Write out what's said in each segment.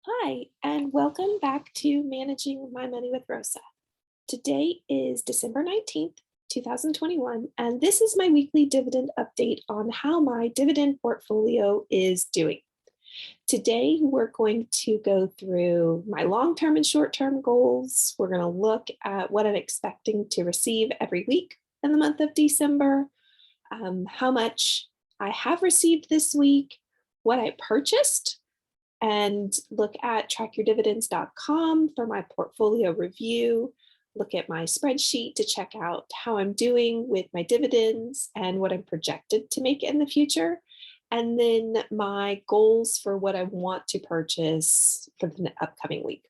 Hi, and welcome back to Managing My Money with Rosa. Today is December 19th, 2021, and this is my weekly dividend update on how my dividend portfolio is doing. Today, we're going to go through my long-term and short-term goals. We're going to look at what I'm expecting to receive every week in the month of December, how much I have received this week, what I purchased, and look at trackyourdividends.com for my portfolio review, look at my spreadsheet to check out how I'm doing with my dividends and what I'm projected to make in the future, and then my goals for what I want to purchase for the upcoming week.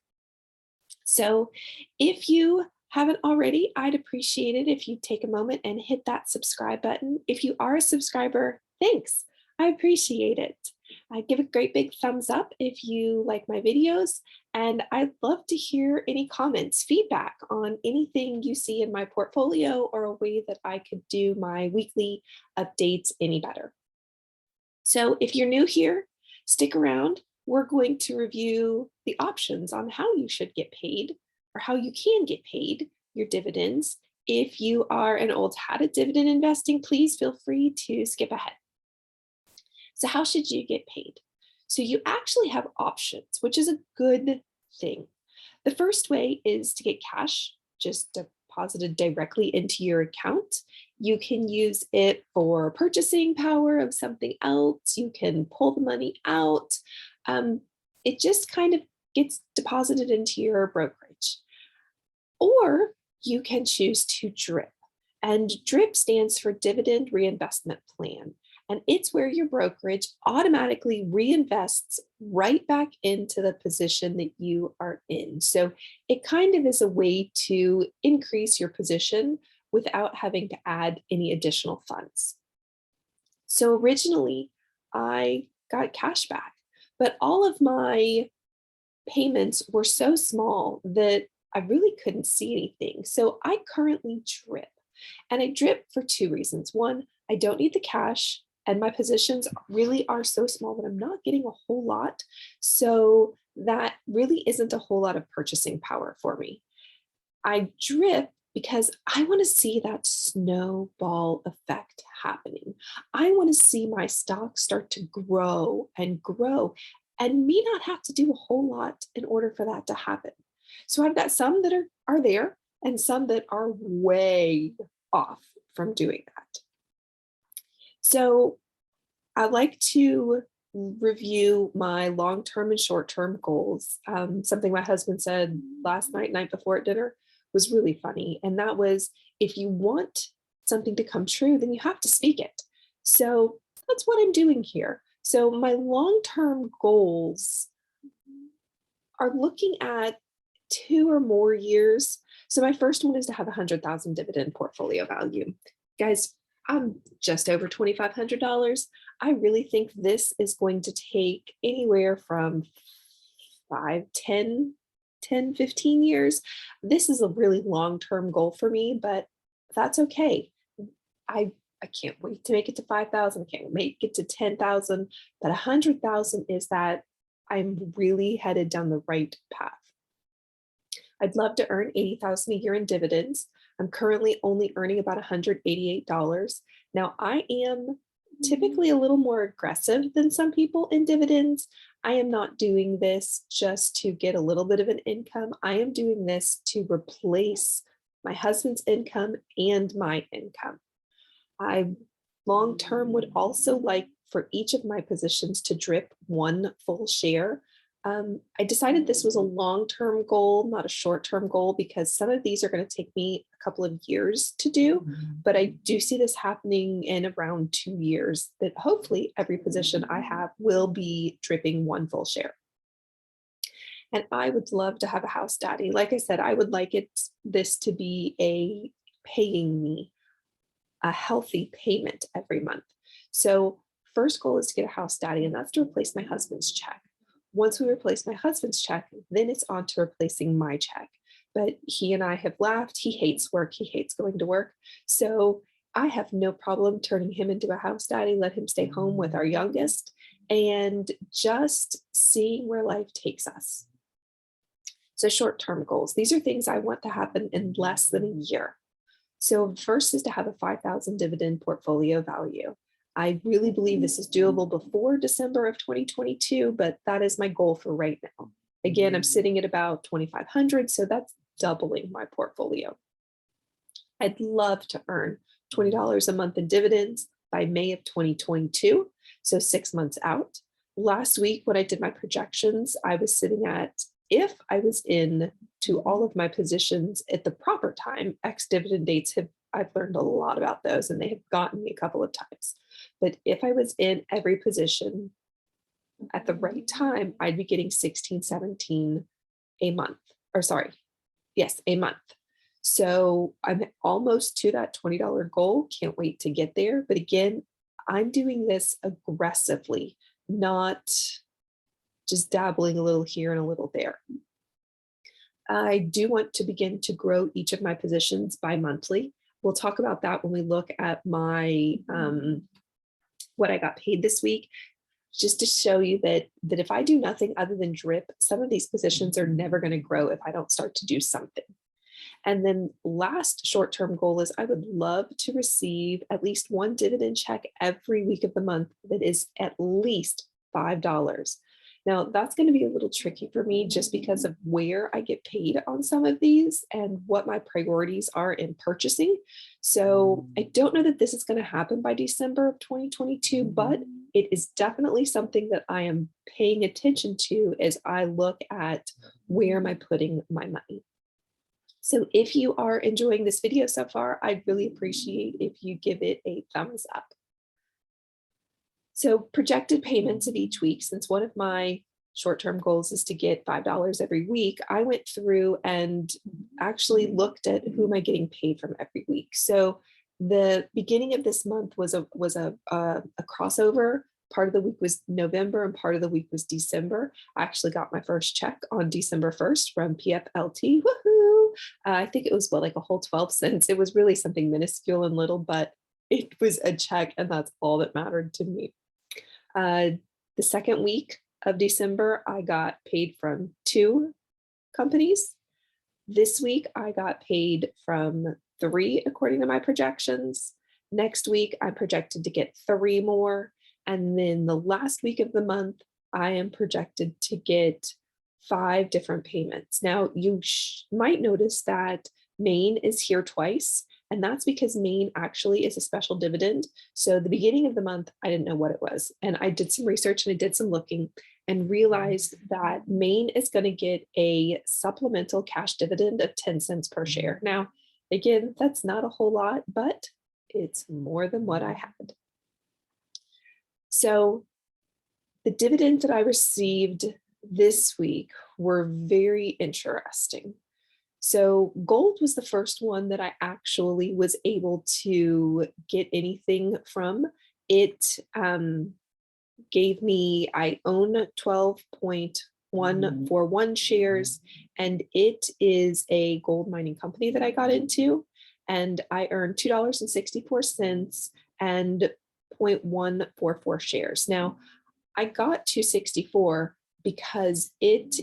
So if you haven't already, I'd appreciate it if you take a moment and hit that subscribe button. If you are a subscriber, thanks. I appreciate it. I give a great big thumbs up if you like my videos, and I'd love to hear any comments, feedback on anything you see in my portfolio or a way that I could do my weekly updates any better. So if you're new here, stick around. We're going to review the options on how you should get paid or how you can get paid your dividends. If you are an old hat at dividend investing, please feel free to skip ahead. So how should you get paid? So you actually have options, which is a good thing. The first way is to get cash just deposited directly into your account. You can use it for purchasing power of something else. You can pull the money out. It just kind of gets deposited into your brokerage. Or you can choose to DRIP. And DRIP stands for Dividend Reinvestment Plan. And it's where your brokerage automatically reinvests right back into the position that you are in. So it kind of is a way to increase your position without having to add any additional funds. So originally, I got cash back, but all of my payments were so small that I really couldn't see anything. So I currently DRIP. And I DRIP for two reasons. One, I don't need the cash, and my positions really are so small that I'm not getting a whole lot. So that really isn't a whole lot of purchasing power for me. I DRIP because I want to see that snowball effect happening. I want to see my stock start to grow and me not have to do a whole lot in order for that to happen. So I've got some that are there and some that are way off from doing that. So I like to review my long-term and short-term goals. Something my husband said last night before at dinner was really funny. And that was, if you want something to come true, then you have to speak it. So that's what I'm doing here. So my long-term goals are looking at 2 or more years. So my first one is to have 100,000 dividend portfolio value. Guys, I'm just over $2,500. I really think this is going to take anywhere from 5, 15 years. This is a really long-term goal for me, but that's okay. I I can't wait to make it to 5,000, can't make it to 10,000, but 100,000 is that I'm really headed down the right path. I'd love to earn 80,000 a year in dividends. I'm currently only earning about $188. Now, I am typically a little more aggressive than some people in dividends. I am not doing this just to get a little bit of an income. I am doing this to replace my husband's income and my income. I long term would also like for each of my positions to DRIP one full share. I decided this was a long-term goal, not a short-term goal, because some of these are going to take me a couple of years to do, but I do see this happening in around 2 years, that hopefully every position I have will be dripping one full share. And I would love to have a house daddy. Like I said, I would like this to be paying me a healthy payment every month. So first goal is to get a house daddy, and that's to replace my husband's check. Once we replace my husband's check, then it's on to replacing my check. But he and I have laughed. He hates work. He hates going to work. So I have no problem turning him into a house daddy, let him stay home with our youngest, and just seeing where life takes us. So short-term goals, these are things I want to happen in less than a year. So first is to have a 5,000 dividend portfolio value. I really believe this is doable before December of 2022, but that is my goal for right now. Again, I'm sitting at about 2,500, so that's doubling my portfolio. I'd love to earn $20 a month in dividends by May of 2022, so 6 months out. Last week, when I did my projections, I was sitting at, if I was in to all of my positions at the proper time, ex-dividend dates I've learned a lot about those, and they have gotten me a couple of times. But if I was in every position at the right time, I'd be getting 16, 17 a month, or sorry, yes, a month. So I'm almost to that $20 goal. Can't wait to get there. But again, I'm doing this aggressively, not just dabbling a little here and a little there. I do want to begin to grow each of my positions bi-monthly. We'll talk about that when we look at my what I got paid this week, just to show you that if I do nothing other than drip, some of these positions are never going to grow if I don't start to do something. And then last short-term goal is I would love to receive at least one dividend check every week of the month that is at least $5. Now, that's going to be a little tricky for me just because of where I get paid on some of these and what my priorities are in purchasing. So I don't know that this is going to happen by December of 2022, but it is definitely something that I am paying attention to as I look at where am I putting my money. So if you are enjoying this video so far, I'd really appreciate if you give it a thumbs up. So projected payments of each week, since one of my short-term goals is to get $5 every week, I went through and actually looked at who am I getting paid from every week. So the beginning of this month was a crossover. Part of the week was November and part of the week was December. I actually got my first check on December 1st from PFLT. Woohoo! I think it was like a whole 12 cents. It was really something minuscule and little, but it was a check and that's all that mattered to me. The second week of December, I got paid from 2 companies. This week, I got paid from 3, according to my projections. Next week, I'm projected to get 3 more. And then the last week of the month, I am projected to get 5 different payments. Now, you might notice that Maine is here twice. And that's because Maine actually is a special dividend. So the beginning of the month, I didn't know what it was. And I did some research and I did some looking and realized that Maine is going to get a supplemental cash dividend of 10 cents per share. Now, again, that's not a whole lot, but it's more than what I had. So the dividends that I received this week were very interesting. So gold was the first one that I actually was able to get anything from. It gave me, I own 12.141 shares, and it is a gold mining company that I got into, and I earned $2.64 and 0.144 shares. Now, I got 264 because it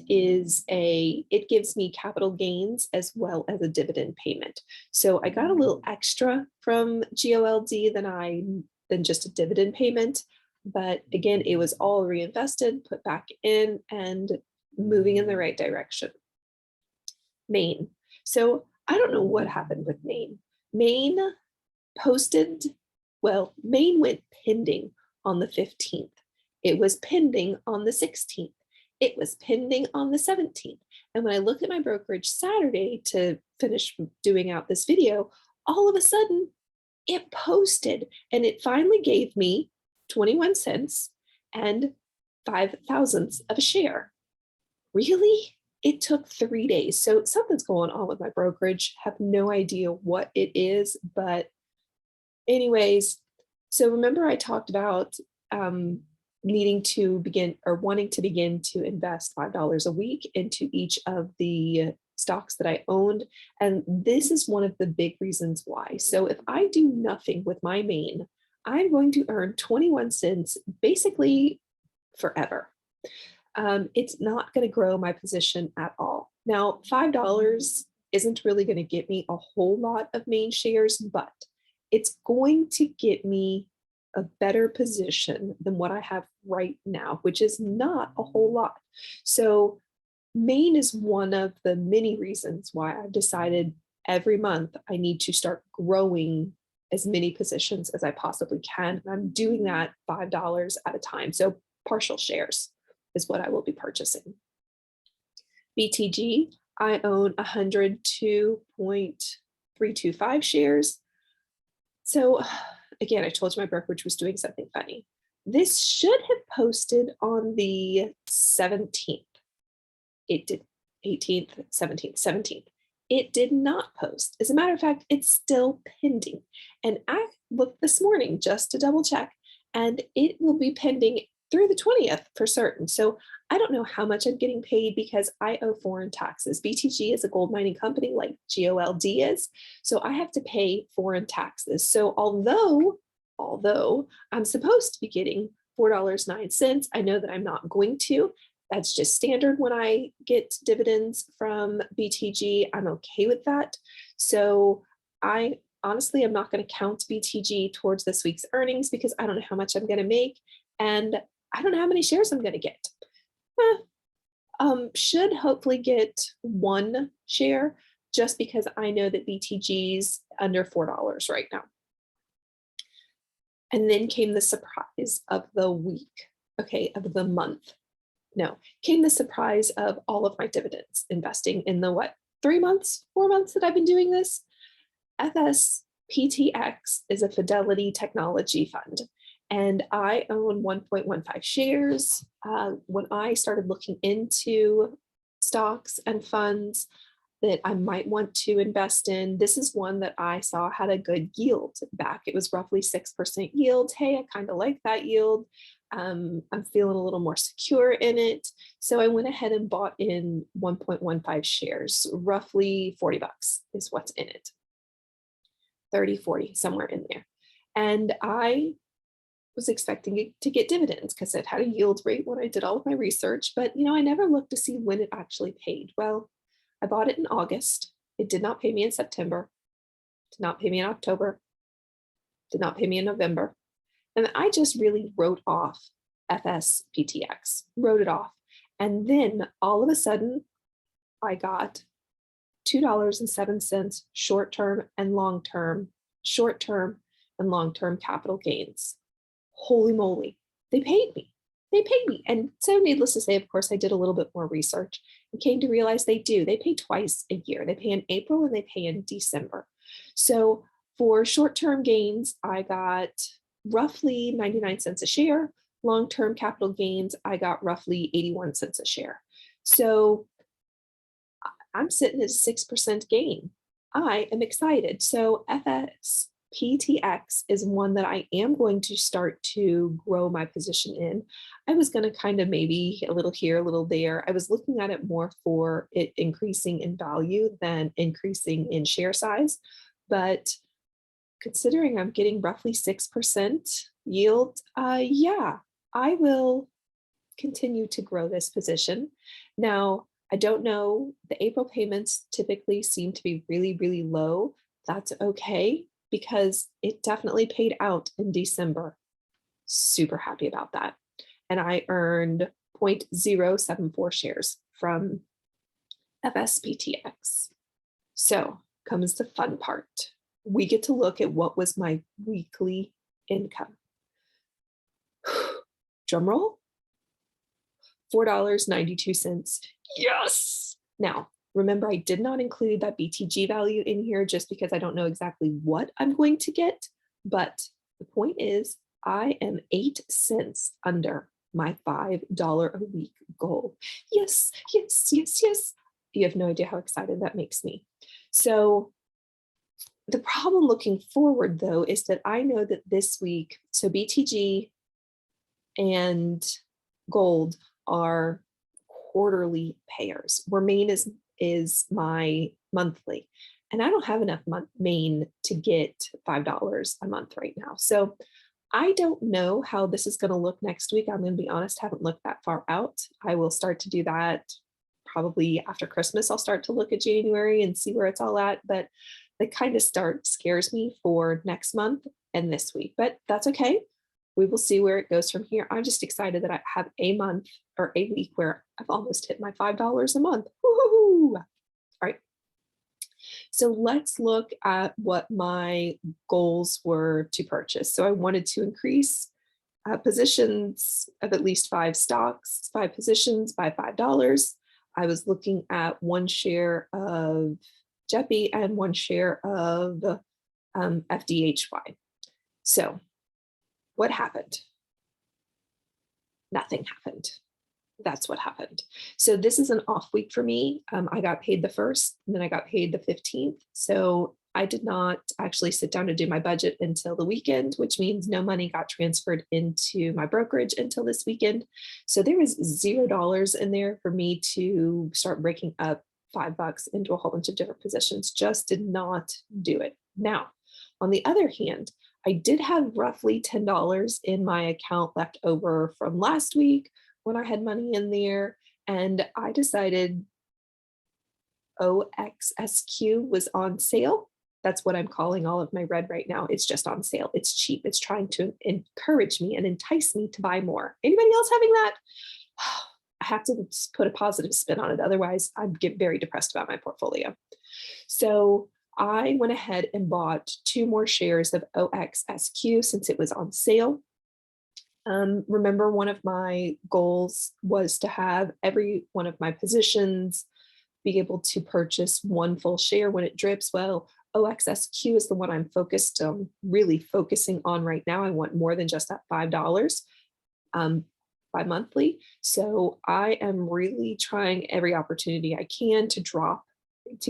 gives me capital gains as well as a dividend payment. So I got a little extra from GOLD than just a dividend payment. But again, it was all reinvested, put back in, and moving in the right direction. Maine. So I don't know what happened with Maine. Maine went pending on the 15th. It was pending on the 16th. It was pending on the 17th. And when I looked at my brokerage Saturday to finish doing out this video, all of a sudden it posted and it finally gave me 21 cents and 5 thousandths of a share. Really? It took 3 days. So something's going on with my brokerage. Have no idea what it is, but anyways, so remember I talked about needing to begin or wanting to begin to invest $5 a week into each of the stocks that I owned. And this is one of the big reasons why. So if I do nothing with my Maine, I'm going to earn 21 cents basically forever. It's not going to grow my position at all. Now, $5 isn't really going to get me a whole lot of main shares, but it's going to get me a better position than what I have right now, which is not a whole lot. So Maine is one of the many reasons why I've decided every month I need to start growing as many positions as I possibly can. And I'm doing that $5 at a time. So partial shares is what I will be purchasing. BTG, I own 102.325 shares. So again, I told you my brokerage was doing something funny. This should have posted on the 17th. It did. 18th, 17th. It did not post. As a matter of fact, it's still pending. And I looked this morning just to double check, and it will be pending through the 20th for certain. So I don't know how much I'm getting paid because I owe foreign taxes. BTG is a gold mining company like GOLD is. So I have to pay foreign taxes. So although I'm supposed to be getting $4.09, I know that I'm not going to. That's just standard when I get dividends from BTG. I'm okay with that. So I honestly am not going to count BTG towards this week's earnings because I don't know how much I'm going to make and I don't know how many shares I'm going to get. Should hopefully get one share just because I know that BTG's under $4 right now. And then came the surprise of the week, of the month. No, came the surprise of all of my dividends investing in the 4 months that I've been doing this. FSPTX is a Fidelity technology fund, and I own 1.15 shares. When I started looking into stocks and funds that I might want to invest in, this is one that I saw had a good yield back. It was roughly 6% yield. Hey, I kind of like that yield. I'm feeling a little more secure in it. So I went ahead and bought in 1.15 shares, roughly $40 is what's in it. 30, 40, somewhere in there. And I was expecting it to get dividends because it had a yield rate when I did all of my research, but I never looked to see when it actually paid. Well, I bought it in August. It did not pay me in September, did not pay me in October, did not pay me in November. And I just really wrote off FSPTX, wrote it off. And then all of a sudden, I got $2.07 short-term and long-term capital gains. Holy moly, they paid me. And so needless to say, of course, I did a little bit more research and came to realize they do. They pay twice a year. They pay in April and they pay in December. So for short-term gains, I got roughly 99 cents a share. Long-term capital gains, I got roughly 81 cents a share. So I'm sitting at a 6% gain. I am excited. So FSPTX is one that I am going to start to grow my position in. I was going to kind of maybe a little here, a little there. I was looking at it more for it increasing in value than increasing in share size. But considering I'm getting roughly 6% yield, yeah, I will continue to grow this position. Now, I don't know, the April payments typically seem to be really, really low. That's okay because it definitely paid out in December. Super happy about that. And I earned 0.074 shares from FSPTX. So comes the fun part. We get to look at what was my weekly income. Drum roll. $4.92. Yes. Now, remember, I did not include that BTG value in here just because I don't know exactly what I'm going to get. But the point is, I am 8 cents under my $5 a week goal. Yes. You have no idea how excited that makes me. So the problem looking forward, though, is that I know that this week, so BTG and gold are quarterly payers, where Maine is my monthly. And I don't have enough Maine to get $5 a month right now. So I don't know how this is going to look next week. I'm going to be honest, haven't looked that far out. I will start to do that probably after Christmas. I'll start to look at January and see where it's all at. But the kind of start scares me for next month and this week, but that's okay. We will see where it goes from here. I'm just excited that I have a month or a week where I've almost hit my $5 a month. Woo-hoo! All right. So let's look at what my goals were to purchase. So I wanted to increase positions of at least 5 stocks, 5 positions by $5. I was looking at 1 share of JEPI and 1 share of FDHY. So what happened? Nothing happened. That's what happened. So this is an off week for me. I got paid the 1st, and then I got paid the 15th. So I did not actually sit down to do my budget until the weekend, which means no money got transferred into my brokerage until this weekend. So there was $0 in there for me to start breaking up $5 into a whole bunch of different positions. Just did not do it. Now, on the other hand, I did have roughly $10 in my account left over from last week when I had money in there, and I decided OXSQ was on sale. That's what I'm calling all of my red right now. It's just on sale. It's cheap. It's trying to encourage me and entice me to buy more. Anybody else having that? I have to put a positive spin on it. Otherwise, I'd get very depressed about my portfolio. So I went ahead and bought 2 more shares of OXSQ since it was on sale. Remember, one of my goals was to have every one of my positions be able to purchase 1 full share when it drips. Well, OXSQ is the one I'm really focusing on right now. I want more than just that $5 bi-monthly. So I am really trying every opportunity I can to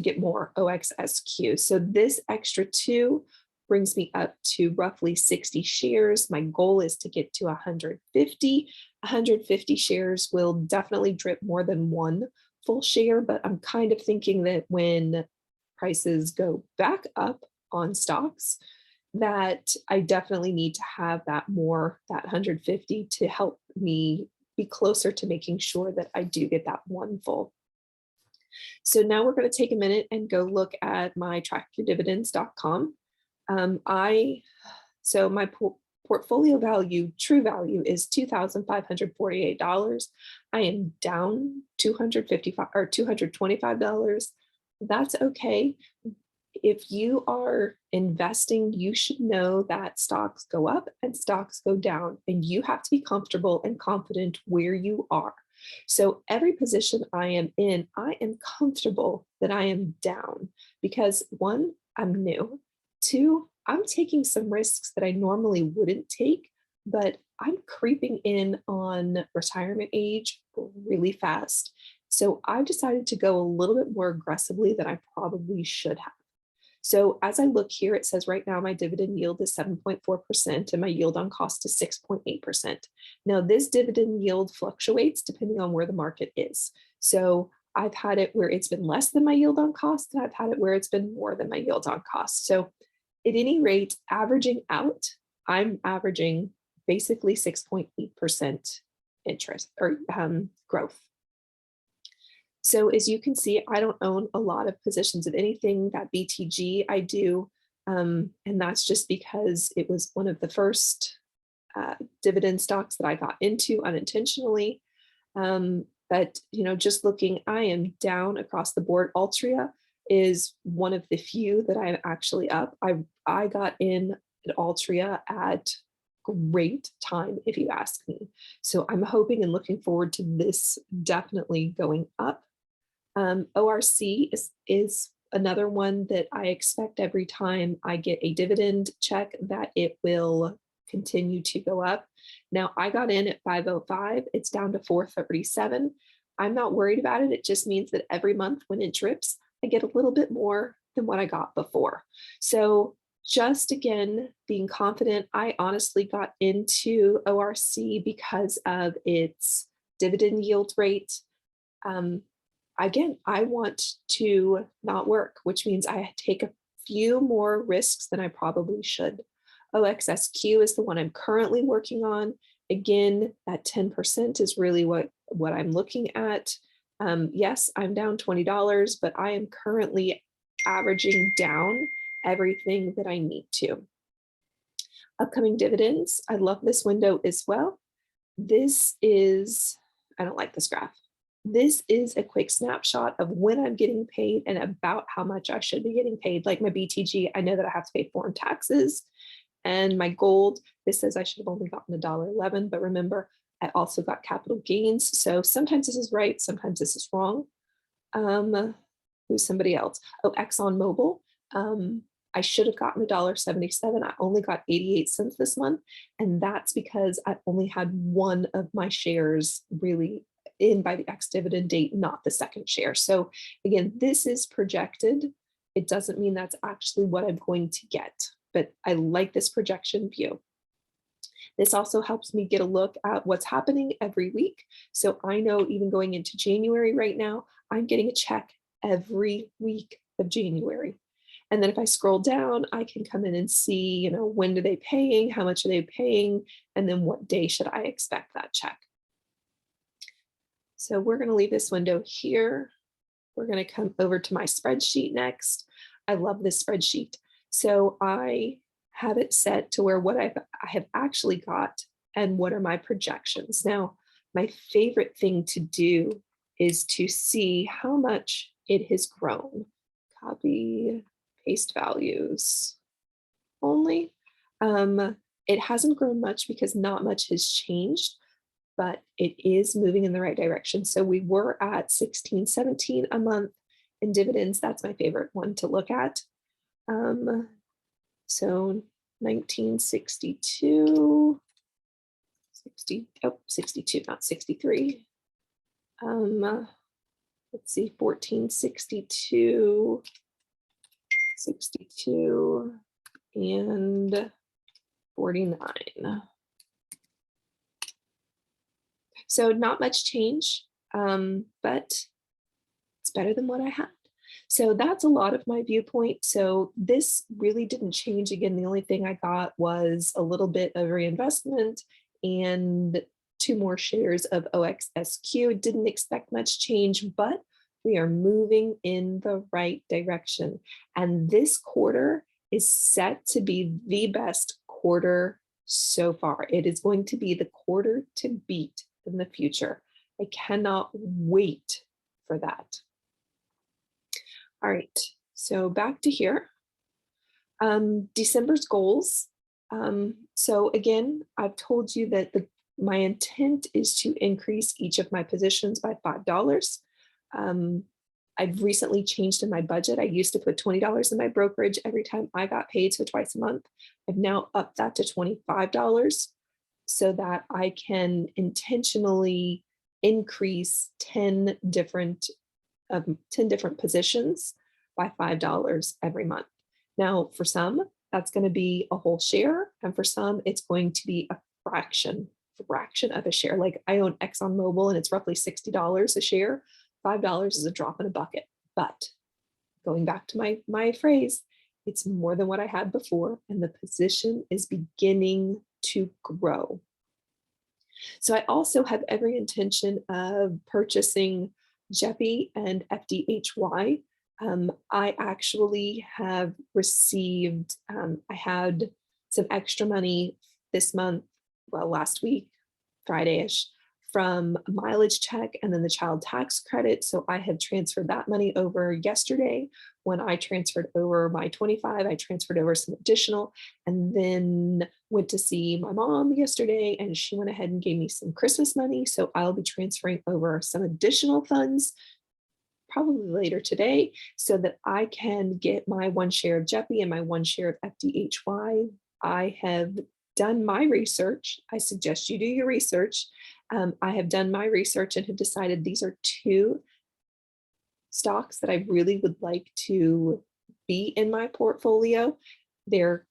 get more OXSQ. So this extra 2 brings me up to roughly 60 shares. My goal is to get to 150. 150 shares will definitely drip more than 1 full share, but I'm kind of thinking that when prices go back up on stocks, that I definitely need to have that 150 to help me be closer to making sure that I do get that 1 full. So now we're going to take a minute and go look at my trackyourdividends.com. So my portfolio value, true value, is $2,548. I am down $225. That's okay. If you are investing, you should know that stocks go up and stocks go down, and you have to be comfortable and confident where you are. So every position I am in, I am comfortable that I am down because 1, I'm new. 2, I'm taking some risks that I normally wouldn't take, but I'm creeping in on retirement age really fast. So I've decided to go a little bit more aggressively than I probably should have. So as I look here, it says right now my dividend yield is 7.4% and my yield on cost is 6.8%. Now this dividend yield fluctuates depending on where the market is. So I've had it where it's been less than my yield on cost, and I've had it where it's been more than my yield on cost. So at any rate, averaging out, I'm averaging basically 6.8% interest or growth. So as you can see, I don't own a lot of positions of anything. That BTG I do, and that's just because it was one of the first dividend stocks that I got into unintentionally. But just looking, I am down across the board. Altria is one of the few that I'm actually up. I got in at Altria at great time, if you ask me. So I'm hoping and looking forward to this definitely going up. ORC is another one that I expect every time I get a dividend check that it will continue to go up. Now I got in at 505, it's down to 437. I'm not worried about it. It just means that every month when it drips, I get a little bit more than what I got before. So just again, being confident, I honestly got into ORC because of its dividend yield rate. Again, I want to not work, which means I take a few more risks than I probably should. OXSQ is the one I'm currently working on. Again, that 10% is really what I'm looking at. Yes, I'm down $20, but I am currently averaging down everything that I need to. Upcoming dividends, I love this window as well. This is, I don't like this graph. This is a quick snapshot of when I'm getting paid and about how much I should be getting paid. Like my BTG, I know that I have to pay foreign taxes. And my gold, this says I should have only gotten $1.11, but remember, I also got capital gains. So sometimes this is right, sometimes this is wrong. Who's somebody else? Oh, ExxonMobil. I should have gotten $1.77. I only got 88 cents this month. And that's because I only had one of my shares really in by the ex-dividend date, not the second share. So again, this is projected. It doesn't mean that's actually what I'm going to get, but I like this projection view. This also helps me get a look at what's happening every week. So I know even going into January right now, I'm getting a check every week of January. And then if I scroll down, I can come in and see, when are they paying? How much are they paying? And then what day should I expect that check? So we're going to leave this window here. We're going to come over to my spreadsheet next. I love this spreadsheet. So I have it set to where what I have actually got and what are my projections. Now, my favorite thing to do is to see how much it has grown. Copy, paste values only. It hasn't grown much because not much has changed, but it is moving in the right direction. So we were at 16.17 a month in dividends. That's my favorite one to look at. So 1962, 62, not 63. Let's see, 1462, 62, and 49. So not much change, but it's better than what I had. So that's a lot of my viewpoint. So this really didn't change. Again, the only thing I got was a little bit of reinvestment and 2 more shares of OXSQ. Didn't expect much change, but we are moving in the right direction. And this quarter is set to be the best quarter so far. It is going to be the quarter to beat in the future. I cannot wait for that. All right, so back to here. December's goals. So again, I've told you that my intent is to increase each of my positions by $5. I've recently changed in my budget. I used to put $20 in my brokerage every time I got paid, so twice a month. I've now upped that to $25 so that I can intentionally increase 10 different positions by $5 every month. Now, for some, that's going to be a whole share, and for some, it's going to be a fraction of a share. Like I own ExxonMobil, and it's roughly $60 a share. $5 is a drop in a bucket. But going back to my phrase, it's more than what I had before, and the position is beginning to grow. So I also have every intention of purchasing JEPI and FDHY. I actually have received, I had some extra money this month, well, last week, Friday-ish, from mileage check and then the child tax credit. So I have transferred that money over yesterday. When I transferred over my 25, I transferred over some additional, and then went to see my mom yesterday, and she went ahead and gave me some Christmas money. So I'll be transferring over some additional funds probably later today so that I can get my 1 share of JEPI and my 1 share of FDHY. I have done my research. I suggest you do your research. I have done my research and have decided these are 2 stocks that I really would like to be in my portfolio. They're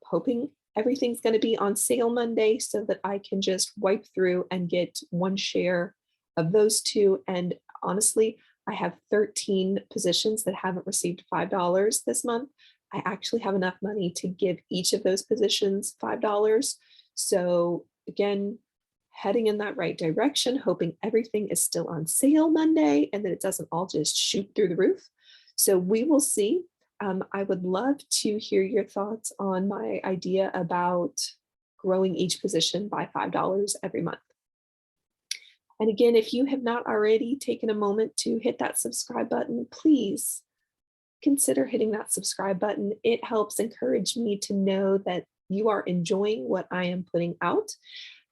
hoping everything's going to be on sale Monday so that I can just wipe through and get 1 share of those 2. And honestly, I have 13 positions that haven't received $5 this month. I actually have enough money to give each of those positions $5. So again, heading in that right direction, hoping everything is still on sale Monday and that it doesn't all just shoot through the roof. So we will see. I would love to hear your thoughts on my idea about growing each position by $5 every month. And again, if you have not already taken a moment to hit that subscribe button, please consider hitting that subscribe button. It helps encourage me to know that you are enjoying what I am putting out.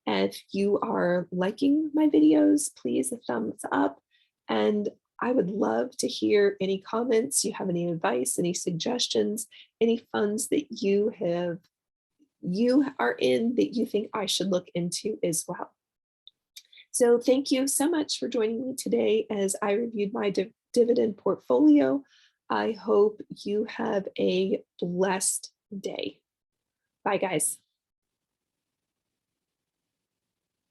And if you are liking my videos, please a thumbs up. And I would love to hear any comments. You have any advice, any suggestions, any funds that you are in that you think I should look into as well. So thank you so much for joining me today as I reviewed my dividend portfolio. I hope you have a blessed day. Bye, guys.